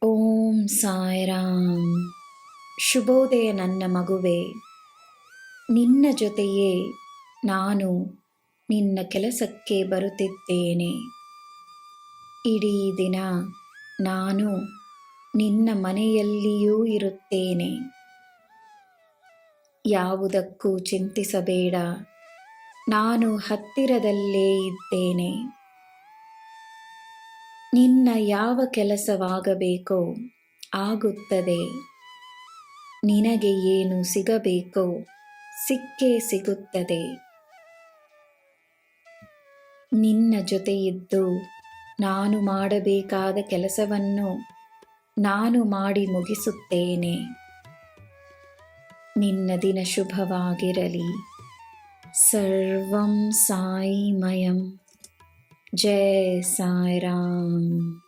ಓಂ ಸಾಯಿರಾಮ್. ಶುಭೋದಯ ನನ್ನ ಮಗುವೆ. ನಿನ್ನ ಜೊತೆಯೇ ನಾನು ನಿನ್ನ ಕೆಲಸಕ್ಕೆ ಬರುತ್ತಿದ್ದೇನೆ. ಇಡೀ ದಿನ ನಾನು ನಿನ್ನ ಮನೆಯಲ್ಲಿಯೂ ಇರುತ್ತೇನೆ. ಯಾವುದಕ್ಕೂ ಚಿಂತಿಸಬೇಡ, ನಾನು ಹತ್ತಿರದಲ್ಲೇ ಇದ್ದೇನೆ. ನಿನ್ನ ಯಾವ ಕೆಲಸವಾಗಬೇಕೋ ಆಗುತ್ತದೆ. ನಿನಗೆ ಏನು ಸಿಗಬೇಕೋ ಸಿಕ್ಕೇ ಸಿಗುತ್ತದೆ. ನಿನ್ನ ಜೊತೆಯಿದ್ದು ನಾನು ಮಾಡಬೇಕಾದ ಕೆಲಸವನ್ನು ನಾನು ಮಾಡಿ ಮುಗಿಸುತ್ತೇನೆ. ನಿನ್ನ ದಿನ ಶುಭವಾಗಿರಲಿ. ಸರ್ವಂ ಸಾಯಿಮಯಂ. ಜೈ ಸಾಯಿರಾಮ್.